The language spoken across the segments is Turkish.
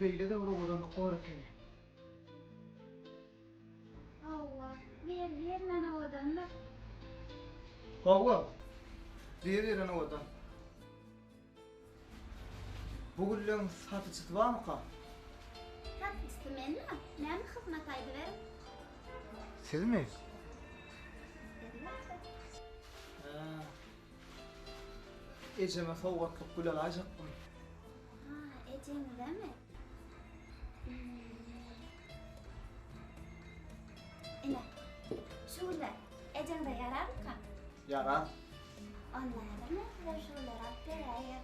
Beýle de odan goraky. Allah, bir nana odan da. Hawa. Bir ana odan. Bugünden satyçy barmy ka? Tat istemenmi? Näme hyzmat aýdy berim? Sizmi? Ejeme sowgatlyk gül alajakmyn. Ha, ejeňi deme. Ine, şuýla, ejeňde ýararmy? Yarar. Onlarmy we şuýlar alyp berýär.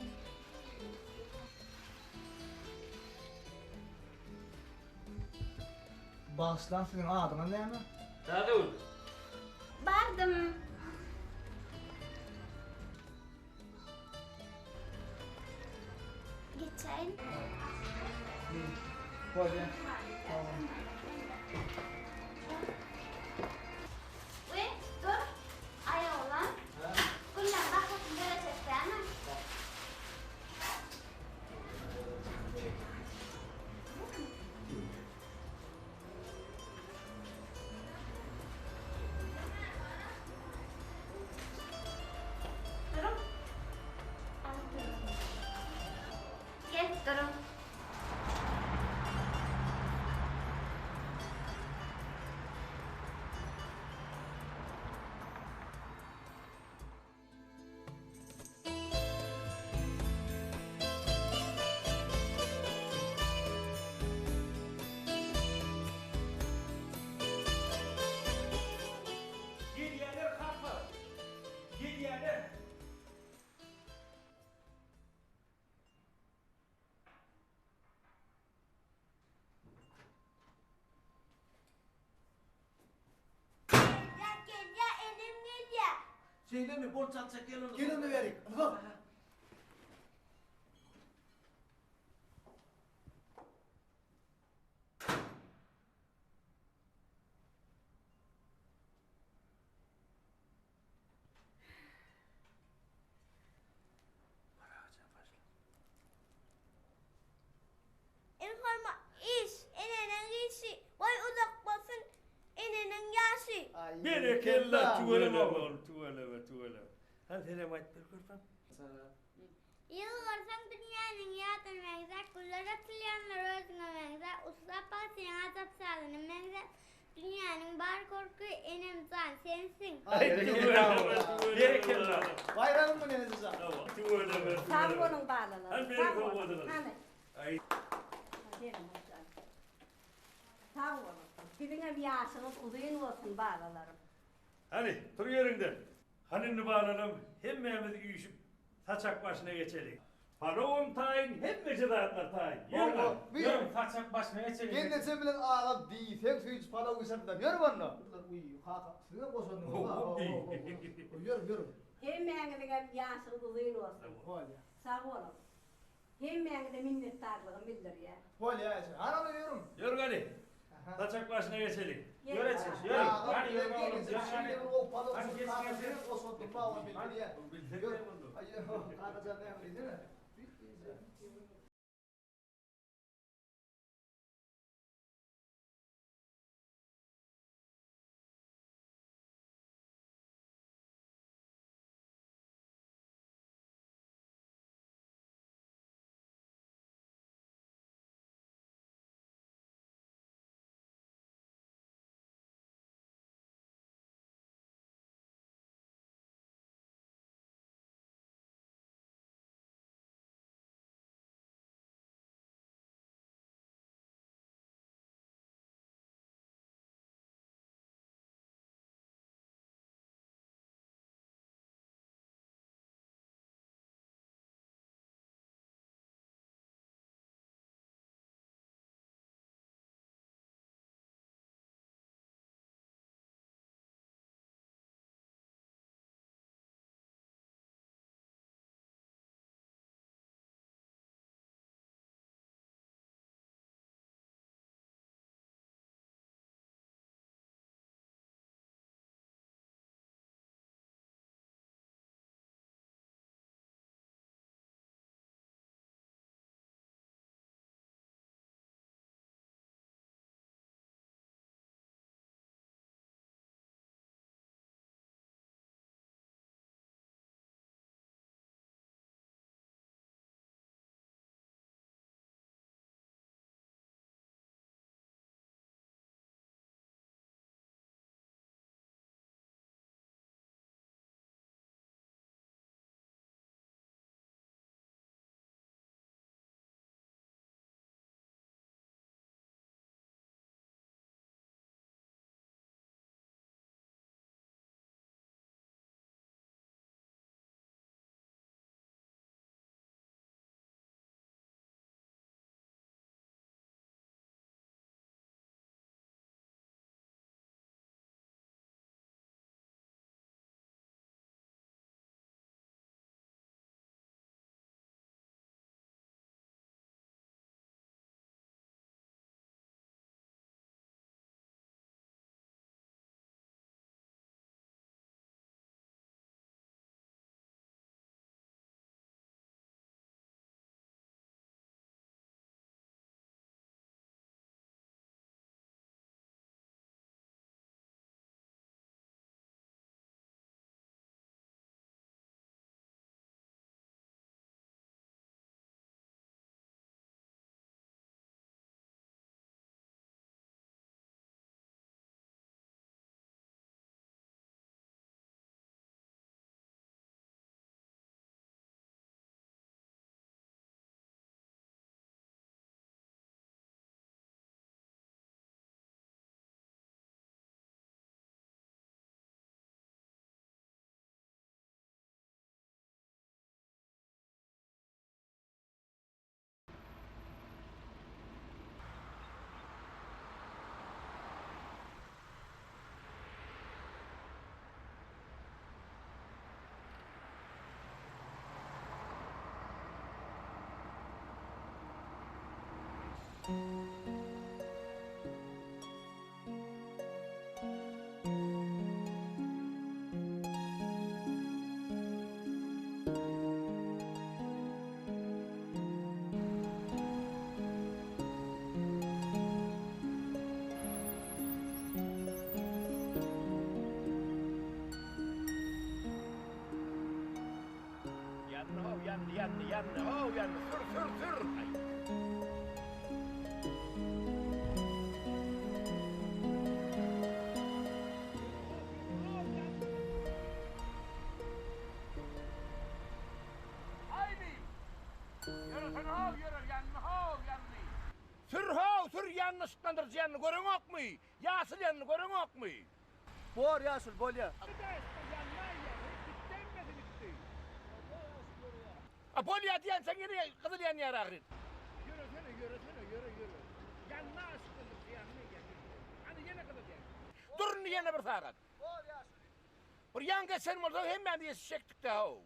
Başlan senin adyna näme? Nerede oldu? Bardım. Geçen. Hadi. Tamam. Ve dur. Ayolan. Kullan bakıp göreceksen. Durun. Gel durun. Gel kalkma. Gel. Ya elim gel ya. Şeyle mi borç atacak gel onu. Gelin de verik. Bak. Informa iş, enenin işi, vay uzak basın, enenin yaşı. Ay. Berekella tuvaleme oğlum tuvaleme. Hadi hele maytlar kurban. Yılgarsan dünyanın yatın mengzak, kullar atılyanlar özüne mengzak, usta pasın azap sağlığını mengzak, dünyanın bar korku enem zan sensin. Ay. Berekella. Bayramın mı ne diyeceğim? Tamam. Tuvaleme. Sağ olun bağlılar. Hadi beni kovmadınız. Hani. Ay. Gelin hocam. Sağ olun. Birine bir yaşınız uzun olsun bağlılarım. Hani dur yerinde. Hanını bağlanalım. Hem Mehmet'i uyuşup saçak başına geçelim. Paravon tayin, hem mece dağıtlar tayin. Yürü lan. Yürü. Saçak başına geçelim. Kendin sen bilen ağab değil. Sen hiç para uyuşan yürü bana. Uy, kaka. Size boşandın. Yürü. Hemeğine bir yaşınız uzun olsun. Hadi. Sağ olun. Hemeğine minnettarlığımı bildir ya. Hadi ya. Anam yürü. Yürü hadi. Saçak başına geçelim. Yürü. Yürü. Hadi Yürü. gelin. Şimdi o para Hadi uyuşan geç, kaka. geç, geç. Senin boşandın. Bağla bildi ya. Bildi Yürü. de bunu. Ay, kaka canım değil mi? ho yandı ho yandı sür ay. Haydi. Yürü sen ho yürü yandı ho yandı. Sür yandı sıklandır yandı görün ok mu? Yasıl yandı görün ok mu? Bor Yasul bol ya. Apolya diyen sen yine kızıl yan yara ağrın. Yürü. Yanına aşkınlık yanına gelin. Hani yine kızıl yan. Durun yine bir saat. Bor Yasul. Bir yan geçen olsa hemen diye çektik de o.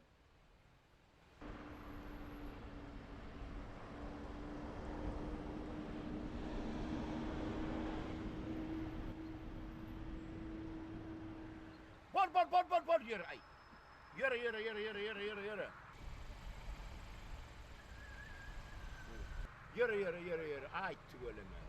Bol yürü ay. Yürü. Yürü. Ay tüveleme.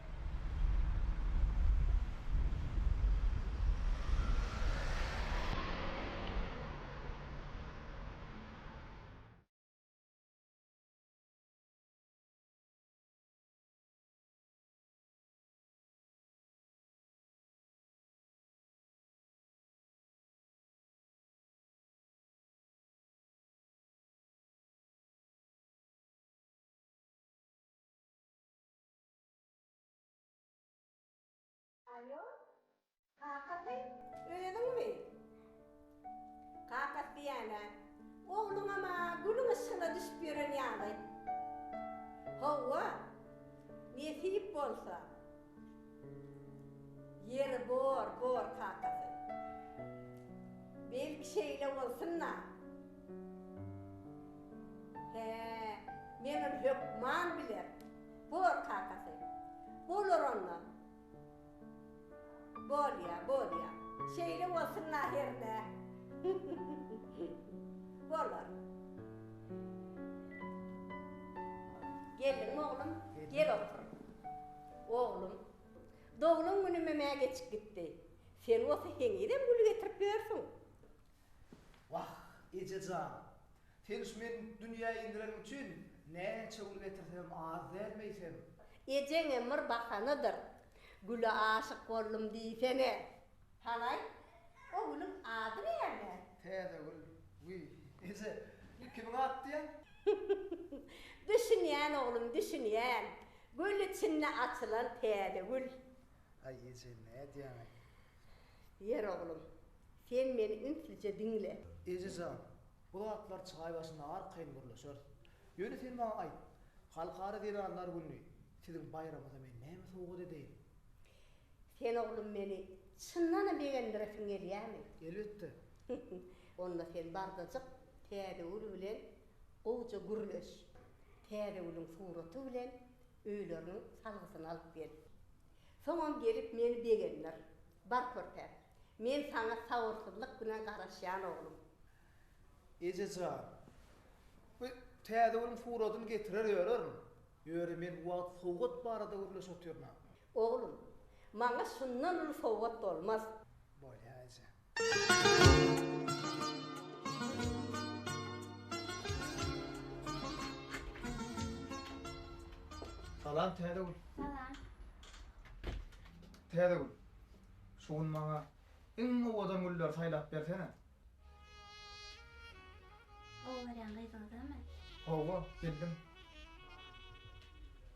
Alo, kakatay, öğrendin mi? Kakat diyene, oğlum ama gülün ısına düşüp yürün yani. Hava, nesip olsa, yeri bor kakatay. Belki şeyle olsun da. Benim hükman bilir, bor kakatay. Bolur ondan. Bol ya. Şeyle olsun ahirde. Bolur. Gelin oğlum, gel otur. Oğlum, doğulun günü memeye geçip gitti. Sen olsa hengiden gülü getirip versin. Vah, Ececan. Sen men dünyaya indiren için ne çabuk getirsem az vermeysem. Ecen emir bakanıdır. Gülü aşık oldum diysene. Hanay, o gülün adı ne yani? Teyze gül. Ece, kimin attı ya? Düşünyen oğlum, düşünyen. Gül içinde açılan teyze gül. Ay Ece ne diyemek? Yer oğlum, sen beni ünsüzce dinle. Ececan, bu atlar çay başında arkayın gürleşör. Yönü sen bana ayt. Halkarı diranlar günü. Sizin bayramıza men nemi soğuğu dedeyim. Sen oğlum beni çınlanı beğendiresin geliyemi. Elbette. Onda sen bardacık, teyze gül bilen kovuca gürleş. Teyze gülün suratı bilen öğlerin salgısını alıp gel. Sonra gelip beni beğendir. Bar körper. Men sana savursuzluk güne karışyan oğlum. Ececan, bu teyze gülün suratını getirer yörürüm. Yörü men bu at soğut barada gürleş otuyorna. Oğlum, bana şundan ulu soğut olmaz. Bol ya Ece. Salam teyze gül. Salam. Teyze gül. Şuun bana en ovadan güller saylap bersene. O veren gaydın değil mi? Hova, geldim.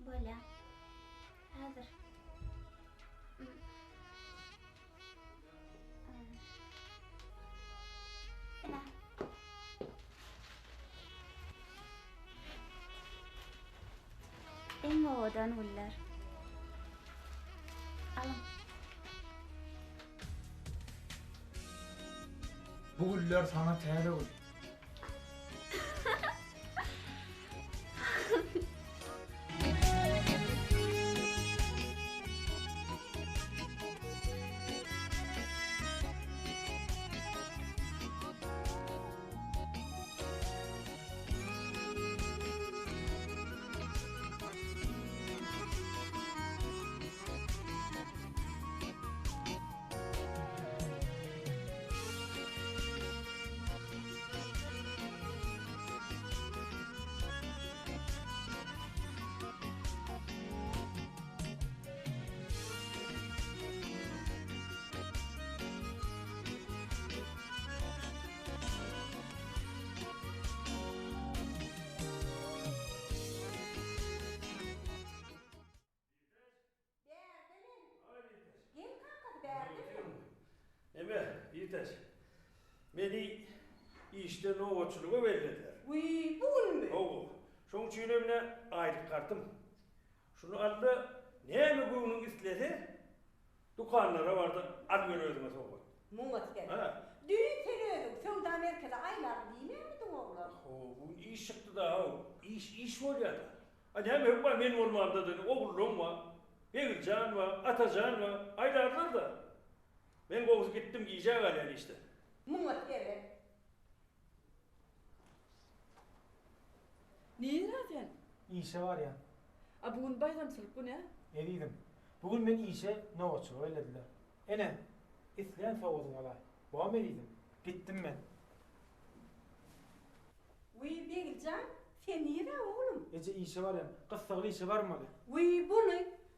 Böyle. Hazır. Ela. En ovadan güller. Alın. Bu güller sana teyze gül. Oğutçuluğu belli eder. Uy, bugün mü? Oğul. Şunun çiğnemine aylık kartım. Şunu aldı. Ne mi bunun istedi? Dükkanlara vardı. Ad görüyordum soğuk. Mumat geldi. Ha. Düğün teliyorduk. Sevda merkeze aylar değil miydin oğlum? Bu iş çıktı da ha. İş var ya da. Hani hem hep var benim olmamda da oğlum var. Beğilcan var, Atacan var. Aylardır da. Ben kovusu gittim giyeceğim yani işte. Mumat geldi. Niye zaten? İşe var ya. Bugün bayramçılık bu ne? Ediydim. Bugün ben işe ne olsun öyle dediler. Ene, isteyen savudun alay. Bu ameliydim. Gittim ben. Uy, Begilcan, sen niye de oğlum? Ece işe var ya. Kız sağlı işe var mı? Uy, bunu,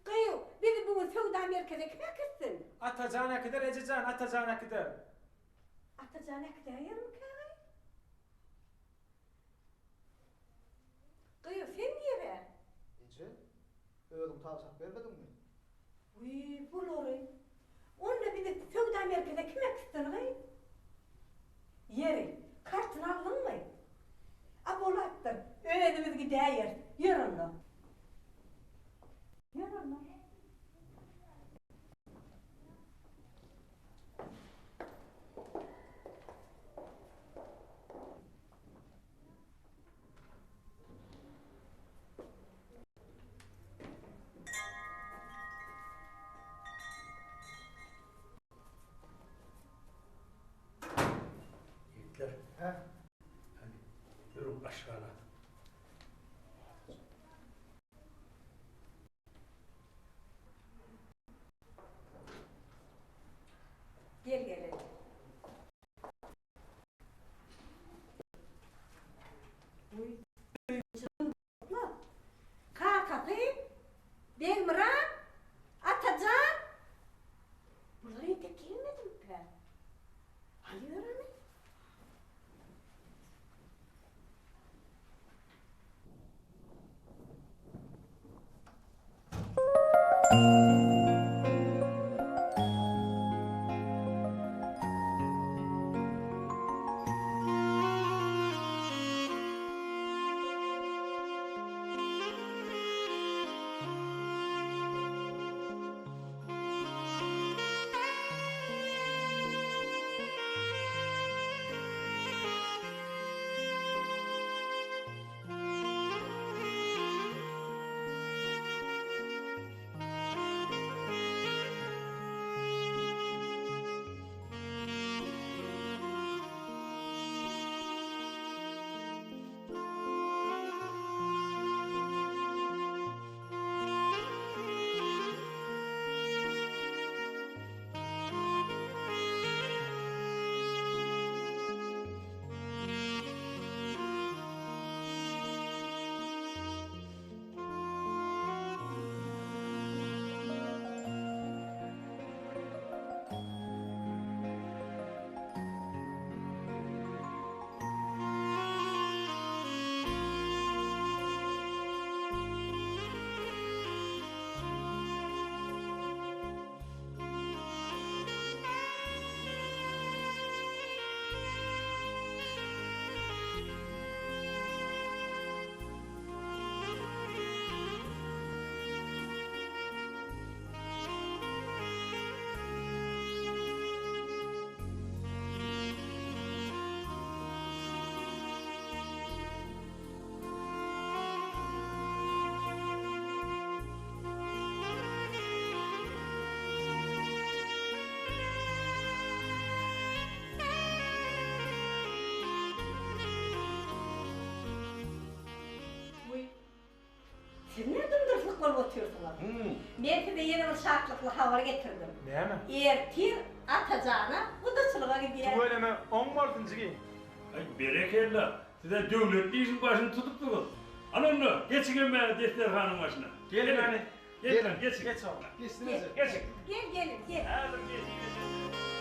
kıyı, bizi bugün Sevda merkeze kime kıstın? Atacağına kadar Ececan, atacağına kadar. Atacağına kadar yer mi kıyı? Kıyı, sen niye be? Ece, öğüm tavsak vermedin mi? Uy, bu lori. Onunla bizi Sevda merkeze kime kıstın kıyı? Yeri, kartını aldın mı? Abolattır, öğrenimiz gider, yürün lan. Yürün lan. Yiğitler. He? Hani yürü aşağıda. Gel gel. Uy. Kakatı, Delmiran, Atacan. Bunlara hiç gelmedim be. Hadi öğrenin. Siz ne dındırlıkla oturuyorsunuz? Ben size yeni bir şartlıklı haber getirdim. Değil mi? Eğer tir atacağına hudutçuluğa gidiyor. Şu öyle mi? 10 mu aldın Cigi? Ay berekella. Size devletli işin başını tutuktunuz. Anamla geçin beni Defterhan'ın başına. Gelin hani. Gelin, geçin. Geç oğlum. Geçin. Gel, gelin, gel. Alın geçin.